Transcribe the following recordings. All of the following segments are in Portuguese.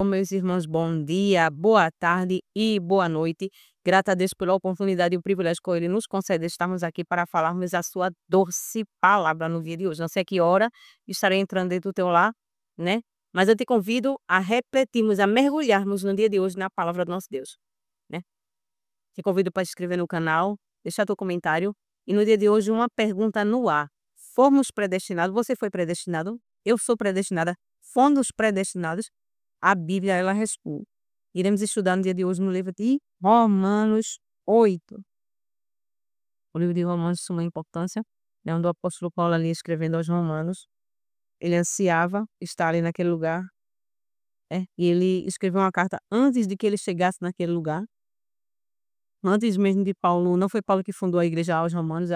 Meus irmãos, bom dia, boa tarde e boa noite. Grata a Deus pela oportunidade e o privilégio que Ele nos concede estarmos aqui para falarmos a sua doce palavra no dia de hoje. Não sei a que hora estarei entrando dentro do teu lar, né? Mas eu te convido a refletirmos, a mergulharmos no dia de hoje na palavra do nosso Deus, né? Te convido para se inscrever no canal, deixar teu comentário. E no dia de hoje, uma pergunta no ar. Fomos predestinados? Você foi predestinado? Eu sou predestinada? Fomos predestinados? A Bíblia, ela responde. Iremos estudar no dia de hoje no livro de Romanos 8. O livro de Romanos, de suma importância, né, onde o apóstolo Paulo ali escrevendo aos Romanos, ele ansiava estar ali naquele lugar, e ele escreveu uma carta antes de que ele chegasse naquele lugar, antes mesmo de Paulo, não foi Paulo que fundou a igreja aos Romanos,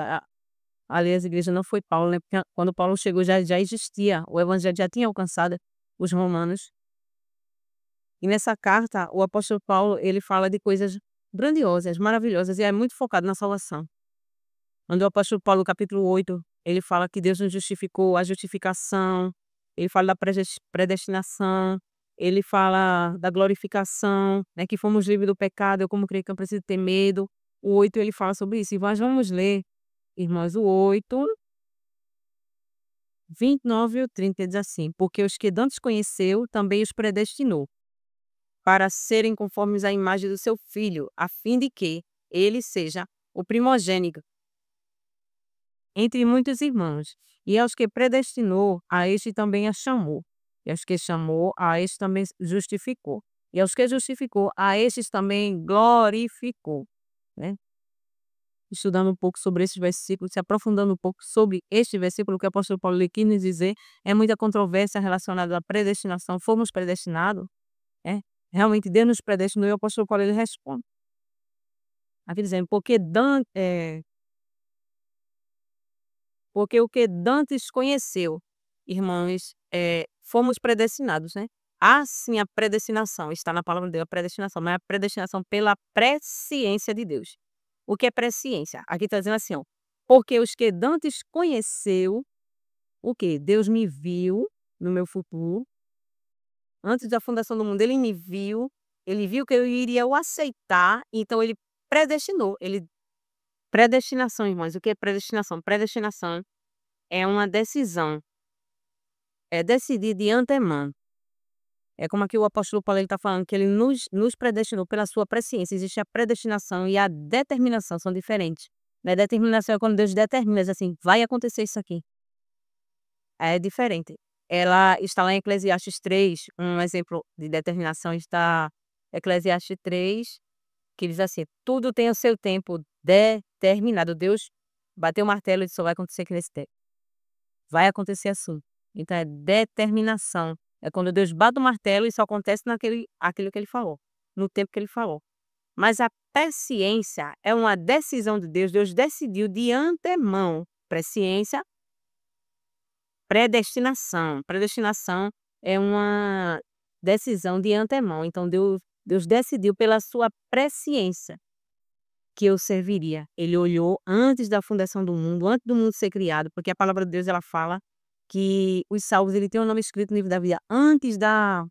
aliás, a igreja não foi Paulo, né, porque quando Paulo chegou já existia, o evangelho já tinha alcançado os romanos. E nessa carta, o apóstolo Paulo, ele fala de coisas grandiosas, maravilhosas, e é muito focado na salvação. Onde o apóstolo Paulo, no capítulo 8, ele fala que Deus nos justificou, a justificação, ele fala da predestinação, ele fala da glorificação, né, que fomos livres do pecado, eu como creio que eu preciso ter medo. O 8 ele fala sobre isso, e nós vamos ler, irmãos, o 8, 29 e o 30, diz assim: porque os que dantes conheceu, também os predestinou para serem conformes à imagem do seu filho, a fim de que ele seja o primogênito entre muitos irmãos. E aos que predestinou, a este também a chamou. E aos que chamou, a este também justificou. E aos que justificou, a estes também glorificou. Né? Estudando um pouco sobre esses versículos, se aprofundando um pouco sobre este versículo que o apóstolo Paulo quis nos dizer, é muita controvérsia relacionada à predestinação. Fomos predestinados? É? Realmente Deus nos predestinou, e o apóstolo Paulo ele responde. Aqui dizendo, porque o que dantes conheceu, irmãos, fomos predestinados, né? Há sim a predestinação, está na palavra de Deus, a predestinação, mas a predestinação pela presciência de Deus. O que é presciência? Aqui está dizendo assim, ó, porque os que dantes conheceu, o quê? Deus me viu no meu futuro, antes da fundação do mundo, ele viu que eu iria o aceitar, então ele predestinou, predestinação, irmãos, o que é predestinação? Predestinação é uma decisão, é decidir de antemão. É como aqui o apóstolo Paulo está falando, que ele nos predestinou pela sua presciência. Existe a predestinação e a determinação, são diferentes. A determinação é quando Deus determina, diz assim, vai acontecer isso aqui. É diferente. Ela está lá em Eclesiastes 3, um exemplo de determinação está Eclesiastes 3, que diz assim, tudo tem o seu tempo determinado. Deus bateu o martelo e disse, só vai acontecer aqui nesse tempo. Vai acontecer assim. Então é determinação. É quando Deus bate o martelo e só acontece aquilo que ele falou, no tempo que ele falou. Mas a presciência é uma decisão de Deus. Deus decidiu de antemão. Presciência, predestinação. Predestinação é uma decisão de antemão. Então Deus decidiu pela sua presciência que eu serviria. Ele olhou antes da fundação do mundo, antes do mundo ser criado, porque a palavra de Deus ela fala que os salvos ele tem o nome escrito no livro da vida antes da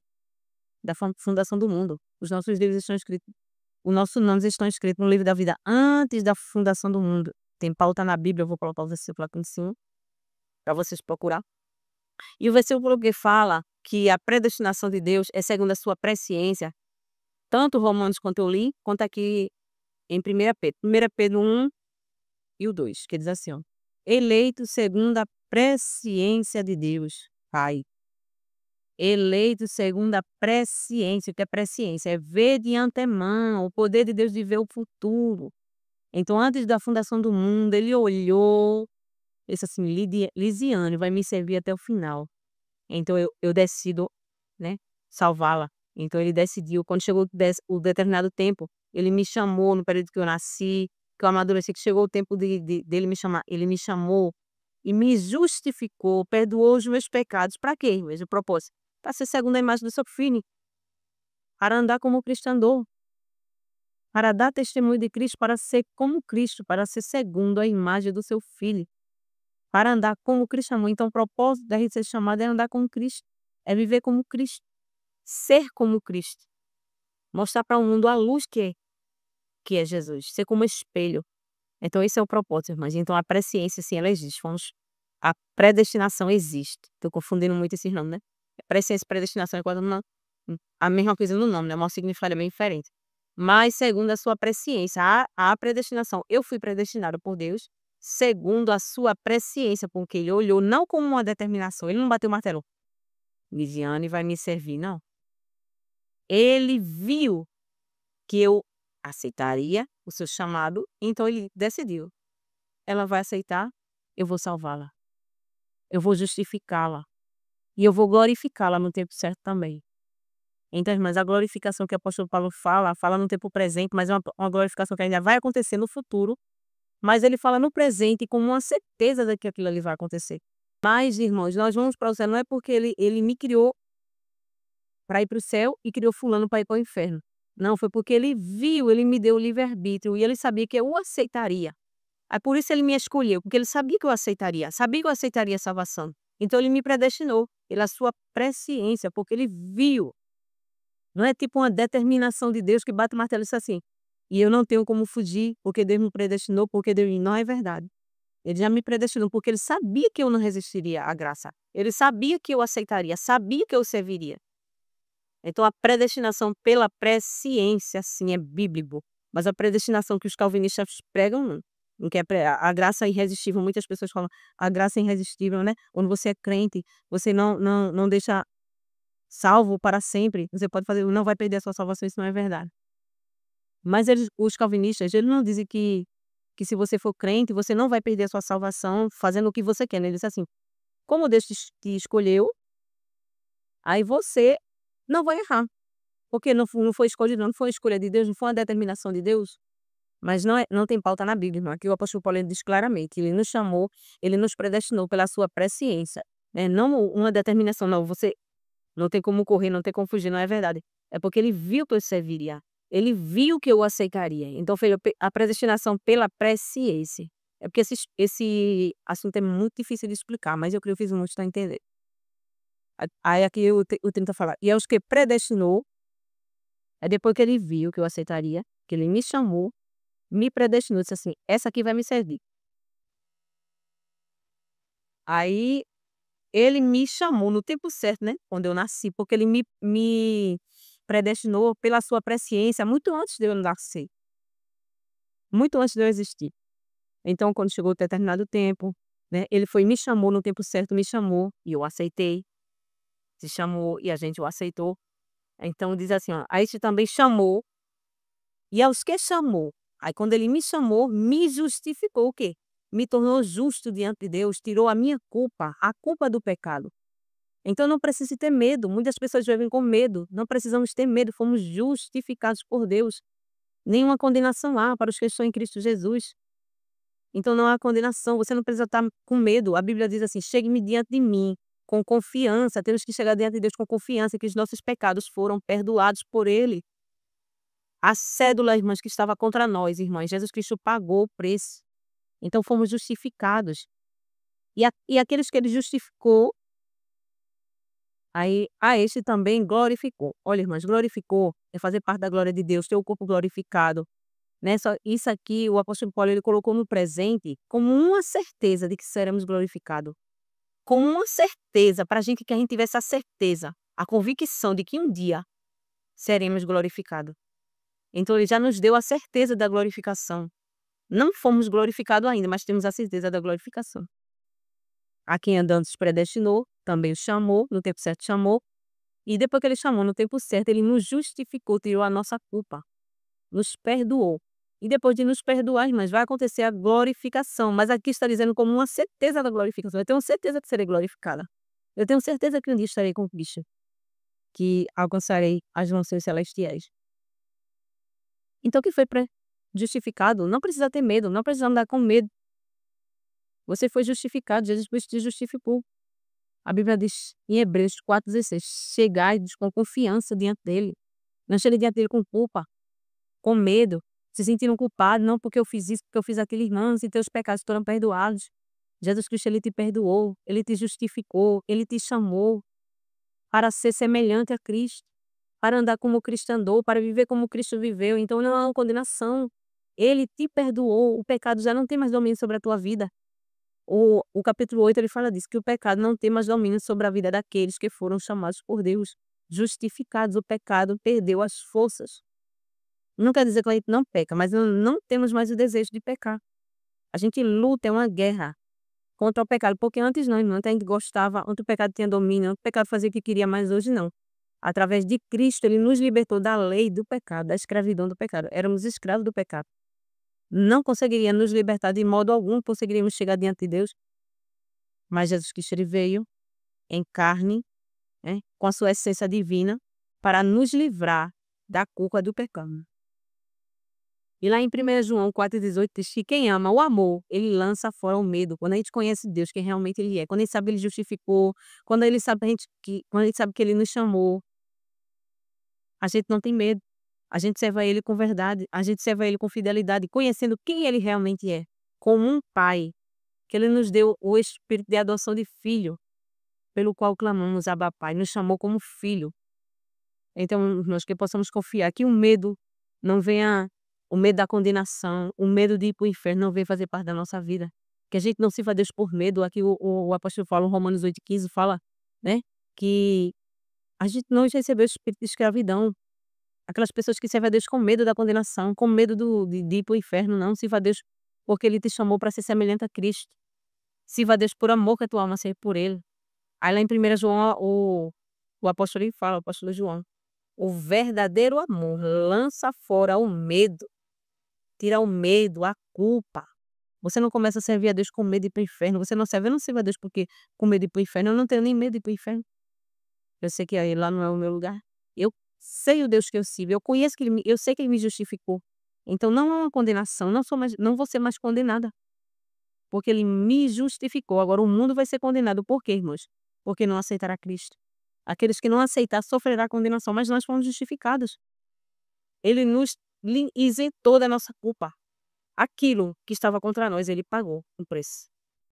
fundação do mundo. Os nossos livros estão escritos, os nossos nomes estão escritos no livro da vida antes da fundação do mundo. Tem pauta na Bíblia, eu vou colocar o versículo aqui em cima para vocês procurar. E o versículo que fala que a predestinação de Deus é segundo a sua presciência, tanto Romanos quanto eu li, quanto aqui em 1 Pedro. 1 Pedro 1 e o 2, que diz assim, ó, eleito segundo a presciência de Deus, Pai. Eleito segundo a presciência. O que é presciência? É ver de antemão, o poder de Deus de ver o futuro. Então, antes da fundação do mundo, ele olhou, disse assim, Lisiane vai me servir até o final. Então, eu decido, né, salvá-la. Então, ele decidiu, quando chegou o determinado tempo, ele me chamou no período que eu nasci, que eu amadureci, que chegou o tempo dele me chamar. Ele me chamou e me justificou, perdoou os meus pecados. Para quê? O propósito. Para ser segundo a imagem do seu filho, para andar como Cristo andou, para dar testemunho de Cristo, para ser como Cristo, para ser segundo a imagem do seu filho, para andar como Cristo amou. Então, o propósito da gente ser chamado é andar como Cristo, é viver como Cristo. ser como Cristo, mostrar para o mundo a luz que é Jesus, ser como espelho. Então esse é o propósito, irmãs. Então a presciência, sim, ela existe. A predestinação existe. Estou confundindo muito esses nomes, né? Presciência e predestinação é quase a mesma coisa no nome, né? Mas o significado é bem diferente. Mas segundo a sua presciência, a predestinação. Eu fui predestinado por Deus segundo a sua presciência, porque ele olhou não como uma determinação, ele não bateu o martelo. Lidiane vai me servir, não. Ele viu que eu aceitaria o seu chamado, então ele decidiu. Ela vai aceitar, eu vou salvá-la. Eu vou justificá-la. E eu vou glorificá-la no tempo certo também. Então, irmãs, a glorificação que o apóstolo Paulo fala no tempo presente, mas é uma glorificação que ainda vai acontecer no futuro, mas ele fala no presente com uma certeza de que aquilo ali vai acontecer. Mas, irmãos, nós vamos para o céu não é porque ele me criou para ir para o céu e criou fulano para ir para o inferno. Não, foi porque ele viu, ele me deu o livre-arbítrio e ele sabia que eu o aceitaria. Aí por isso ele me escolheu, porque ele sabia que eu aceitaria, sabia que eu aceitaria a salvação. Então ele me predestinou pela sua presciência, porque ele viu. Não é tipo uma determinação de Deus que bate o martelo e diz assim, e eu não tenho como fugir, porque Deus me predestinou, porque Deus não é verdade. Ele já me predestinou, porque ele sabia que eu não resistiria à graça. Ele sabia que eu aceitaria, sabia que eu serviria. Então a predestinação pela presciência, sim, é bíblico. Mas a predestinação que os calvinistas pregam, não. Não quer a graça irresistível, muitas pessoas falam, a graça é irresistível, né? Quando você é crente, você não deixa salvo para sempre. Você pode fazer, não vai perder a sua salvação, isso não é verdade. Mas os calvinistas, eles não dizem que se você for crente, você não vai perder a sua salvação fazendo o que você quer, né? Ele diz assim, como Deus te escolheu, aí você não vai errar. Porque não foi escolhido, não foi escolha de Deus, não foi uma determinação de Deus. Mas não tem pauta na Bíblia, irmão. Aqui o apóstolo Paulo ele diz claramente, ele nos chamou, ele nos predestinou pela sua presciência, né? Não uma determinação, não, você não tem como correr, não tem como fugir, não é verdade. É porque ele viu que eu serviria, ele viu que eu aceitaria. Então foi a predestinação pela presciência. É porque esse assunto é muito difícil de explicar, mas eu creio que eu fiz muito para entender. Aí aqui o 30 fala, e aos que predestinou, é depois que ele viu que eu aceitaria, que ele me chamou, me predestinou, disse assim, essa aqui vai me servir. Aí ele me chamou no tempo certo, né, quando eu nasci, porque ele me predestinou pela sua presciência muito antes de eu nascer, muito antes de eu existir. Então quando chegou o determinado tempo, né, ele foi e me chamou no tempo certo, me chamou e eu aceitei, se chamou e a gente o aceitou. Então diz assim, ó, a este também chamou, e aos que chamou, aí quando ele me chamou, me justificou o quê? Me tornou justo diante de Deus, tirou a minha culpa, a culpa do pecado. Então não precisa ter medo, muitas pessoas vivem com medo, não precisamos ter medo, fomos justificados por Deus. Nenhuma condenação há para os que estão em Cristo Jesus. Então não há condenação, você não precisa estar com medo. A Bíblia diz assim, chegue-me diante de mim, com confiança, temos que chegar diante de Deus com confiança, que os nossos pecados foram perdoados por Ele. A cédula, irmãs, que estava contra nós, irmãs, Jesus Cristo pagou o preço. Então fomos justificados. E aqueles que ele justificou, aí a este também glorificou. Olha, irmãs, glorificou é fazer parte da glória de Deus, ter o corpo glorificado. Né? Isso aqui o apóstolo Paulo ele colocou no presente como uma certeza de que seremos glorificados. Como uma certeza, para que a gente tivesse a certeza, a convicção de que um dia seremos glorificados. Então ele já nos deu a certeza da glorificação. Não fomos glorificados ainda, mas temos a certeza da glorificação. A quem andantes predestinou, também o chamou, no tempo certo chamou, e depois que ele chamou no tempo certo, ele nos justificou, tirou a nossa culpa, nos perdoou. E depois de nos perdoar, irmãs, vai acontecer a glorificação, mas aqui está dizendo como uma certeza da glorificação. Eu tenho certeza que serei glorificada. Eu tenho certeza que um dia estarei com Cristo, que alcançarei as mansões celestiais. Então, o que foi justificado, não precisa ter medo, não precisa andar com medo. Você foi justificado, Jesus te justificou. A Bíblia diz em Hebreus 4,16, chegai com confiança diante dele. Não chegue diante dele com culpa, com medo, se sentindo culpado, não porque eu fiz isso, porque eu fiz aquilo, irmãos, e teus pecados foram perdoados. Jesus Cristo, ele te perdoou, ele te justificou, ele te chamou para ser semelhante a Cristo. para andar como Cristo andou, para viver como Cristo viveu. Então não há uma condenação. Ele te perdoou, o pecado já não tem mais domínio sobre a tua vida. O capítulo 8 ele fala disso, que o pecado não tem mais domínio sobre a vida daqueles que foram chamados por Deus, justificados. O pecado perdeu as forças. Não quer dizer que a gente não peca, mas não temos mais o desejo de pecar. A gente luta, é uma guerra contra o pecado, porque antes não, irmã, antes a gente gostava, antes o pecado tinha domínio, antes o pecado fazia o que queria, mas hoje não. Através de Cristo, ele nos libertou da lei do pecado, da escravidão do pecado. Éramos escravos do pecado. Não conseguiria nos libertar de modo algum, conseguiríamos chegar diante de Deus, mas Jesus Cristo ele veio em carne, né, com a sua essência divina, para nos livrar da culpa do pecado. E lá em 1 João 4,18 diz que quem ama o amor, ele lança fora o medo. Quando a gente conhece Deus, quem realmente ele é, quando a gente sabe que ele justificou, quando ele sabe quando a gente sabe que ele nos chamou, a gente não tem medo. A gente serve a ele com verdade, a gente serve a ele com fidelidade, conhecendo quem ele realmente é, como um pai, que ele nos deu o espírito de adoção de filho, pelo qual clamamos Abba Pai, nos chamou como filho. Então, nós que possamos confiar que o medo não venha, o medo da condenação, o medo de ir para o inferno não venha fazer parte da nossa vida. Que a gente não sirva a Deus por medo. Aqui o apóstolo Paulo, em Romanos 8,15, fala, né, que a gente não recebeu o espírito de escravidão. Aquelas pessoas que servem a Deus com medo da condenação, com medo de ir para o inferno, não. Sirva a Deus porque Ele te chamou para ser semelhante a Cristo. Sirva a Deus por amor que a tua alma serve por Ele. Aí lá em 1 João, o apóstolo ele fala, o apóstolo João, o verdadeiro amor lança fora o medo, tira o medo, a culpa. Você não começa a servir a Deus com medo de ir para o inferno. Você não serve, eu não sirvo a Deus porque com medo de ir para o inferno. Eu não tenho nem medo de ir para o inferno. Eu sei que aí lá não é o meu lugar. Eu sei o Deus que eu sirvo. Eu conheço que eu sei que ele me justificou. Então não é uma condenação. Não vou ser mais condenada. Porque ele me justificou. Agora o mundo vai ser condenado. Por quê, irmãos? Porque não aceitará Cristo. Aqueles que não aceitar sofrerá condenação, mas nós fomos justificados. Ele nos isentou da nossa culpa. Aquilo que estava contra nós, ele pagou um preço.